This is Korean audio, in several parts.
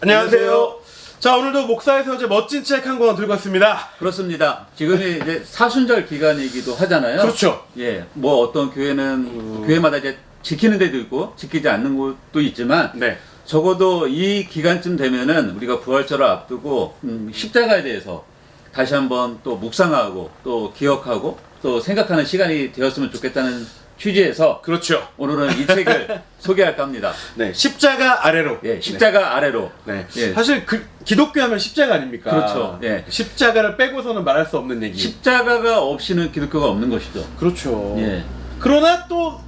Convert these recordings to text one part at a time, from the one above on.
안녕하세요. 자, 오늘도 목사에서 이제 멋진 책 한 권 들고 왔습니다. 그렇습니다. 지금이 이제 사순절 기간이기도 하잖아요. 그렇죠. 예, 뭐 어떤 교회는 교회마다 이제 지키는 데도 있고 지키지 않는 곳도 있지만 네. 적어도 이 기간쯤 되면은 우리가 부활절을 앞두고 십자가에 대해서 다시 한번 또 묵상하고 또 기억하고 또 생각하는 시간이 되었으면 좋겠다는 취지에서 그렇죠. 오늘은 이 책을 소개할까 합니다. 네. 십자가 아래로. 예, 십자가 아래로. 네. 예. 사실 기독교 하면 십자가 아닙니까? 그렇죠. 예. 십자가를 빼고서는 말할 수 없는 얘기. 십자가가 없이는 기독교가 없는 것이죠. 그렇죠. 예. 그러나 또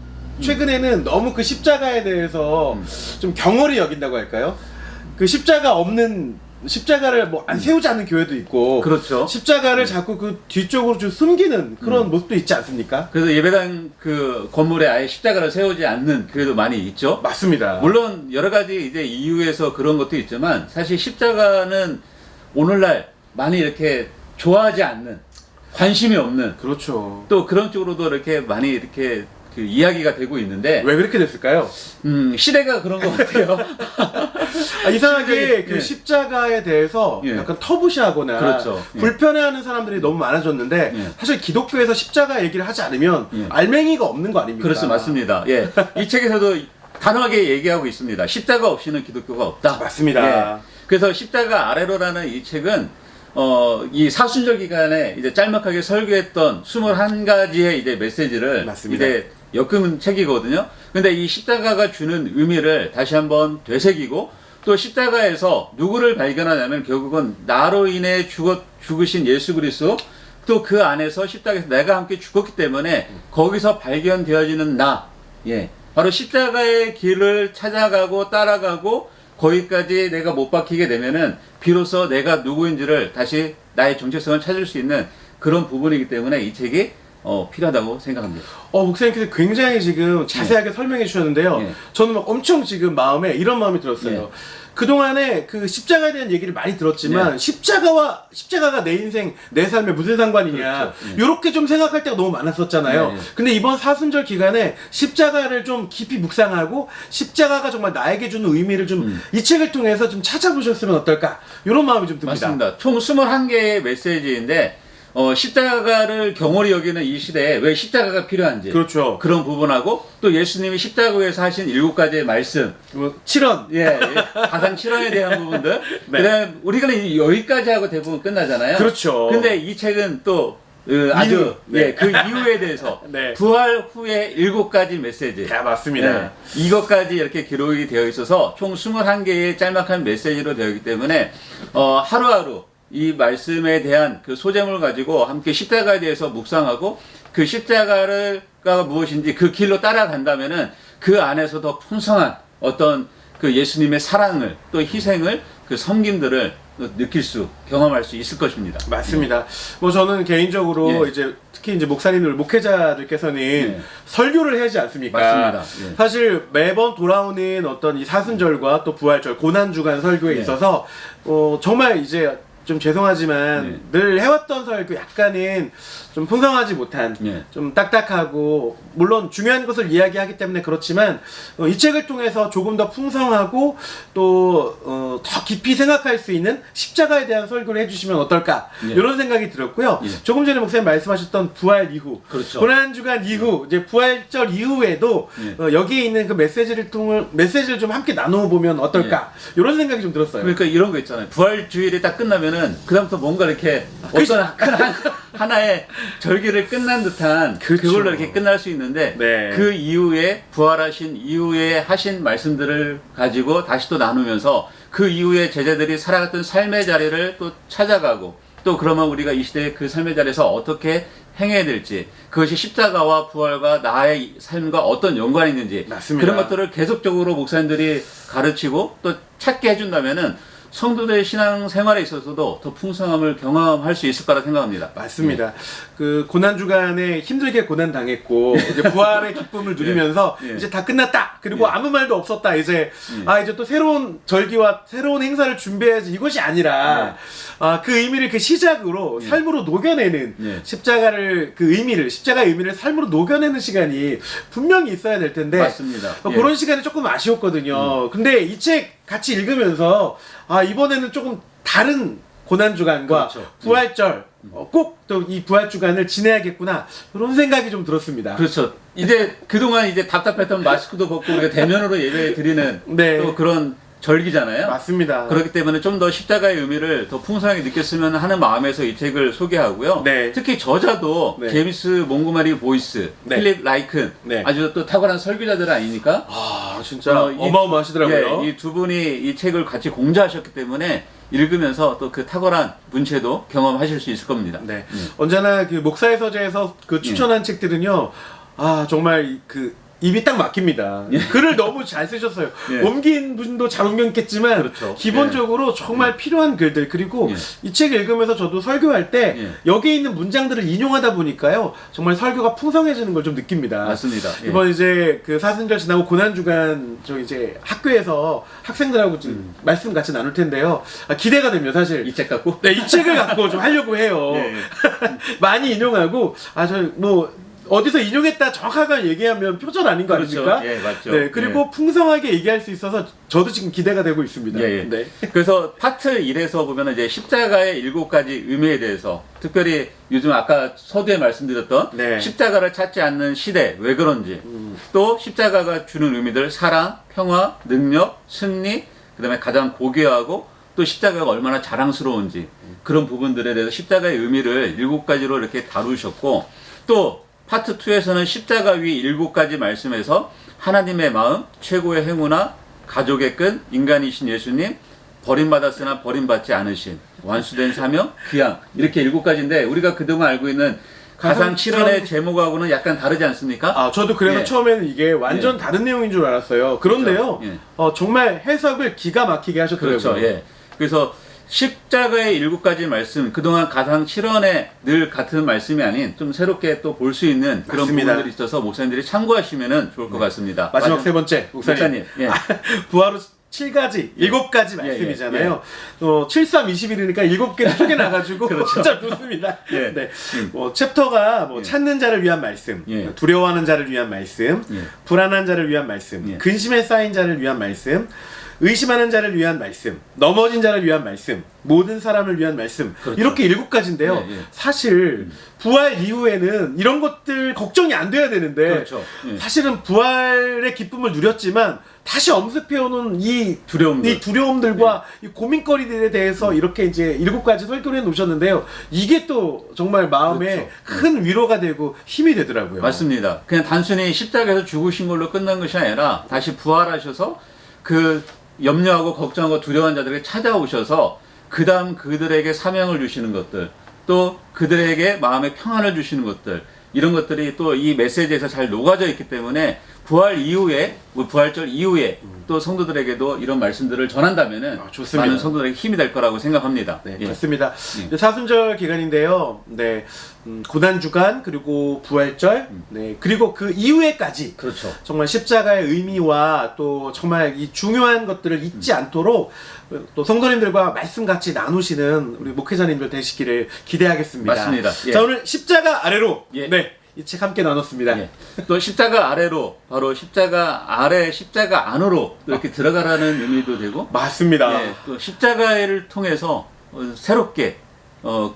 최근에는 너무 그 십자가에 대해서 좀 경홀히 여긴다고 할까요? 그 십자가를 뭐 안 세우지 않는 교회도 있고, 그렇죠. 십자가를 자꾸 그 뒤쪽으로 좀 숨기는 그런 모습도 있지 않습니까? 그래서 예배당 그 건물에 아예 십자가를 세우지 않는 교회도 많이 있죠. 맞습니다. 물론 여러 가지 이제 이유에서 그런 것도 있지만 사실 십자가는 오늘날 많이 이렇게 좋아하지 않는, 관심이 없는, 그렇죠. 또 그런 쪽으로도 이렇게 많이 이렇게 그 이야기가 되고 있는데 왜 그렇게 됐을까요? 시대가 그런 것 같아요. 이상하게 시대가- 그 예. 십자가에 대해서 예. 약간 터부시하거나 그렇죠. 예. 불편해하는 사람들이 너무 많아졌는데 예. 사실 기독교에서 십자가 얘기를 하지 않으면 예. 알맹이가 없는 거 아닙니까? 그렇죠, 맞습니다. 예, 이 책에서도 단호하게 얘기하고 있습니다. 십자가 없이는 기독교가 없다. 맞습니다. 예. 그래서 십자가 아래로라는 이 책은 이 사순절 기간에 이제 짤막하게 설교했던 21가지의 이제 메시지를 맞습니다. 이제 엮은 책이거든요. 근데 이 십자가가 주는 의미를 다시 한번 되새기고 또 십자가에서 누구를 발견하냐면 결국은 나로 인해 죽으신 예수 그리스도 또 그 안에서 십자가에서 내가 함께 죽었기 때문에 거기서 발견되어지는 나, 예, 바로 십자가의 길을 찾아가고 따라가고 거기까지 내가 못 박히게 되면은 비로소 내가 누구인지를 다시 나의 정체성을 찾을 수 있는 그런 부분이기 때문에 이 책이 필요하다고 생각합니다. 목사님께서 굉장히 지금 자세하게 설명해 주셨는데요. 예. 저는 막 엄청 지금 마음에 이런 마음이 들었어요. 예. 그동안에 그 십자가에 대한 얘기를 많이 들었지만 네. 십자가가 내 인생, 내 삶에 무슨 상관이냐, 그렇죠. 예. 요렇게 좀 생각할 때가 너무 많았었잖아요. 네, 네. 근데 이번 사순절 기간에 십자가를 좀 깊이 묵상하고 십자가가 정말 나에게 주는 의미를 좀 이 책을 통해서 좀 찾아보셨으면 어떨까, 이런 마음이 좀 듭니다. 맞습니다. 총 21개의 메시지인데 십자가를 경홀히 여기는 이 시대에 왜 십자가가 필요한지 그렇죠. 그런 부분하고 또 예수님이 십자가에서 하신 7가지의 말씀, 7원. 예, 가상 실현에 대한 부분들, 네. 그다음에 우리는 여기까지 하고 대부분 끝나잖아요. 그렇죠. 근데 이 책은 또 아주 네. 그 이유에 대해서 네. 부활 후에 7가지 메시지, 네, 맞습니다. 예, 이것까지 이렇게 기록이 되어 있어서 총 21개의 짤막한 메시지로 되어 있기 때문에 하루하루 이 말씀에 대한 그 소재물을 가지고 함께 십자가에 대해서 묵상하고 그 십자가가 무엇인지 그 길로 따라간다면은 그 안에서 더 풍성한 어떤 그 예수님의 사랑을 또 희생을 그 섬김들을 느낄 수, 경험할 수 있을 것입니다. 맞습니다. 뭐 저는 개인적으로 예. 이제 특히 이제 목사님들, 목회자들께서는 예. 설교를 해야지 않습니까? 맞습니다. 예. 사실 매번 돌아오는 어떤 이 사순절과 또 부활절, 고난주간 설교에 예. 있어서 정말 이제 좀 죄송하지만 늘 해왔던 설교 약간은 좀 풍성하지 못한, 예. 좀 딱딱하고, 물론 중요한 것을 이야기하기 때문에 그렇지만 이 책을 통해서 조금 더 풍성하고 또 더 깊이 생각할 수 있는 십자가에 대한 설교를 해주시면 어떨까, 예. 이런 생각이 들었고요. 예. 조금 전에 목사님 말씀하셨던 부활 이후, 그렇죠. 고난주간 이후, 이제 부활절 이후에도 예. 여기에 있는 그 메시지를 좀 함께 나누어 보면 어떨까, 이런 생각이 좀 들었어요. 그러니까 이런 거 있잖아요. 부활 주일이 딱 끝나면은 그다음부터 뭔가 이렇게 어떤 큰 하나의 절기를 끝난 듯한 그렇죠. 그걸로 이렇게 끝날 수 있는데 네. 그 이후에 부활하신 이후에 하신 말씀들을 가지고 다시 또 나누면서 그 이후에 제자들이 살아갔던 삶의 자리를 또 찾아가고 또 그러면 우리가 이 시대의 그 삶의 자리에서 어떻게 행해야 될지, 그것이 십자가와 부활과 나의 삶과 어떤 연관이 있는지, 맞습니다. 그런 것들을 계속적으로 목사님들이 가르치고 또 찾게 해준다면은 성도들의 신앙 생활에 있어서도 더 풍성함을 경험할 수 있을 거라 생각합니다. 맞습니다. 그 고난 주간에 힘들게 고난 당했고 이제 부활의 기쁨을 누리면서 예. 이제 다 끝났다. 그리고 예. 아무 말도 없었다. 이제 이제 또 새로운 절기와 새로운 행사를 준비해야지 이것이 아니라 그 의미를 그 시작으로 삶으로 녹여내는 예. 십자가의 의미를 삶으로 녹여내는 시간이 분명히 있어야 될 텐데 맞습니다. 그런 시간이 조금 아쉬웠거든요. 근데 이 책 같이 읽으면서 이번에는 조금 다른 고난주간과 그렇죠. 부활절 꼭 또 이 부활주간을 지내야겠구나 그런 생각이 좀 들었습니다. 그렇죠. 이제 그동안 이제 답답했던 마스크도 벗고 우리가 대면으로 예배 드리는 네. 또 그런 절기잖아요. 맞습니다. 그렇기 때문에 좀 더 십자가의 의미를 더 풍성하게 느꼈으면 하는 마음에서 이 책을 소개하고요. 네. 특히 저자도 네. 제임스 몽고메리 보이스, 네. 필립 라이큰 네. 아주 또 탁월한 설교자들 아닙니까? 진짜 어마어마하시더라고요. 이 두 분이 이 책을 같이 공자하셨기 때문에 읽으면서 또 그 탁월한 문체도 경험하실 수 있을 겁니다. 네. 언제나 그 목사의 서재에서 그 추천한 책들은요, 정말 입이 딱 막힙니다. 글을 너무 잘 쓰셨어요. 예. 옮긴 분도 잘 옮겼겠지만 그렇죠. 기본적으로 정말 필요한 글들 그리고 예. 이 책 읽으면서 저도 설교할 때 예. 여기에 있는 문장들을 인용하다 보니까요 정말 설교가 풍성해지는 걸 좀 느낍니다. 맞습니다. 예. 이번 이제 그 사순절 지나고 고난주간 저 이제 학교에서 학생들하고 좀 말씀 같이 나눌 텐데요. 기대가 됩니다 사실. 이 책 갖고? 네, 이 책을 갖고 좀 하려고 해요. 예, 예. 많이 인용하고 어디서 인용했다 정확하게 얘기하면 표절 아닌 거 그렇죠. 아닙니까? 예, 맞죠. 네, 그리고 풍성하게 얘기할 수 있어서 저도 지금 기대가 되고 있습니다. 예, 예. 네. 그래서 파트 1에서 보면 이제 십자가의 7가지 의미에 대해서 특별히 요즘 아까 서두에 말씀드렸던 네. 십자가를 찾지 않는 시대 왜 그런지 또 십자가가 주는 의미들 사랑, 평화, 능력, 승리 그다음에 가장 고귀하고 또 십자가가 얼마나 자랑스러운지 그런 부분들에 대해서 십자가의 의미를 7가지로 이렇게 다루셨고 또 파트 2에서는 십자가 위 7가지 말씀에서 하나님의 마음, 최고의 행운아, 가족의 끈, 인간이신 예수님, 버림받았으나 버림받지 않으신, 완수된 사명, 귀양 이렇게 7가지인데 우리가 그동안 알고 있는 가상 7원의 제목하고는 약간 다르지 않습니까? 저도 그래서 예. 처음에는 이게 완전 다른 내용인 줄 알았어요. 그런데요, 그렇죠. 정말 해석을 기가 막히게 하셨더라고요. 그렇죠. 예. 그래서 십자가의 7가지 말씀, 그동안 가상 7원에 늘 같은 말씀이 아닌 좀 새롭게 또 볼 수 있는 그런 맞습니다. 부분들이 있어서 목사님들이 참고하시면 좋을 것 같습니다. 마지막 세 번째 목사님. 예. 부하로 7가지 말씀이잖아요. 7321이니까 7개를 쪼개놔가지고 그렇죠. 진짜 좋습니다. 예. 네. 챕터가 예. 찾는 자를 위한 말씀, 예. 두려워하는 자를 위한 말씀, 예. 불안한 자를 위한 말씀, 예. 근심에 쌓인 자를 위한 말씀, 의심하는 자를 위한 말씀, 넘어진 자를 위한 말씀, 모든 사람을 위한 말씀. 그렇죠. 이렇게 7가지인데요. 예, 예. 사실 부활 이후에는 이런 것들 걱정이 안 돼야 되는데 그렇죠. 예. 사실은 부활의 기쁨을 누렸지만 다시 엄습해오는 이 두려움들과 이 고민거리들에 대해서 이렇게 이제 7가지 설교를 해놓으셨는데요. 이게 또 정말 마음에 그렇죠. 큰 위로가 되고 힘이 되더라고요. 맞습니다. 그냥 단순히 십자가에서 죽으신 걸로 끝난 것이 아니라 다시 부활하셔서 그 염려하고 걱정하고 두려워한 자들에게 찾아오셔서 그 다음 그들에게 사명을 주시는 것들 또 그들에게 마음의 평안을 주시는 것들 이런 것들이 또 이 메시지에서 잘 녹아져 있기 때문에 부활절 이후에 또 성도들에게도 이런 말씀들을 전한다면은 좋습니다. 많은 성도들에게 힘이 될 거라고 생각합니다. 네, 예. 맞습니다. 이제 사순절 기간인데요. 네, 고난주간 그리고 부활절, 네, 그리고 그 이후에까지 그렇죠. 정말 십자가의 의미와 또 정말 이 중요한 것들을 잊지 않도록 또 성도님들과 말씀같이 나누시는 우리 목회자님들 되시기를 기대하겠습니다. 맞습니다. 예. 자, 오늘 십자가 아래로 예. 네, 이 책 함께 나눴습니다. 예. 또 십자가 아래로 바로 십자가 아래 십자가 안으로 또 이렇게 들어가라는 의미도 되고 맞습니다. 예, 또 십자가를 통해서 새롭게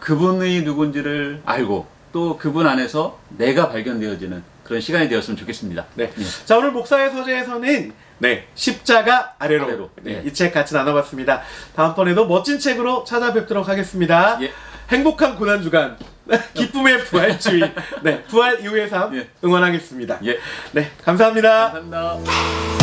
그분이 누군지를 알고 또 그분 안에서 내가 발견되어지는 그런 시간이 되었으면 좋겠습니다. 네. 예. 자, 오늘 목사의 서재에서는 네, 십자가 아래로, 네, 예. 이 책 같이 나눠봤습니다. 다음번에도 멋진 책으로 찾아뵙도록 하겠습니다. 예. 행복한 고난주간, 기쁨의 부활주의, 네, 부활 이후의 삶 예. 응원하겠습니다. 예. 네, 감사합니다. 감사합니다.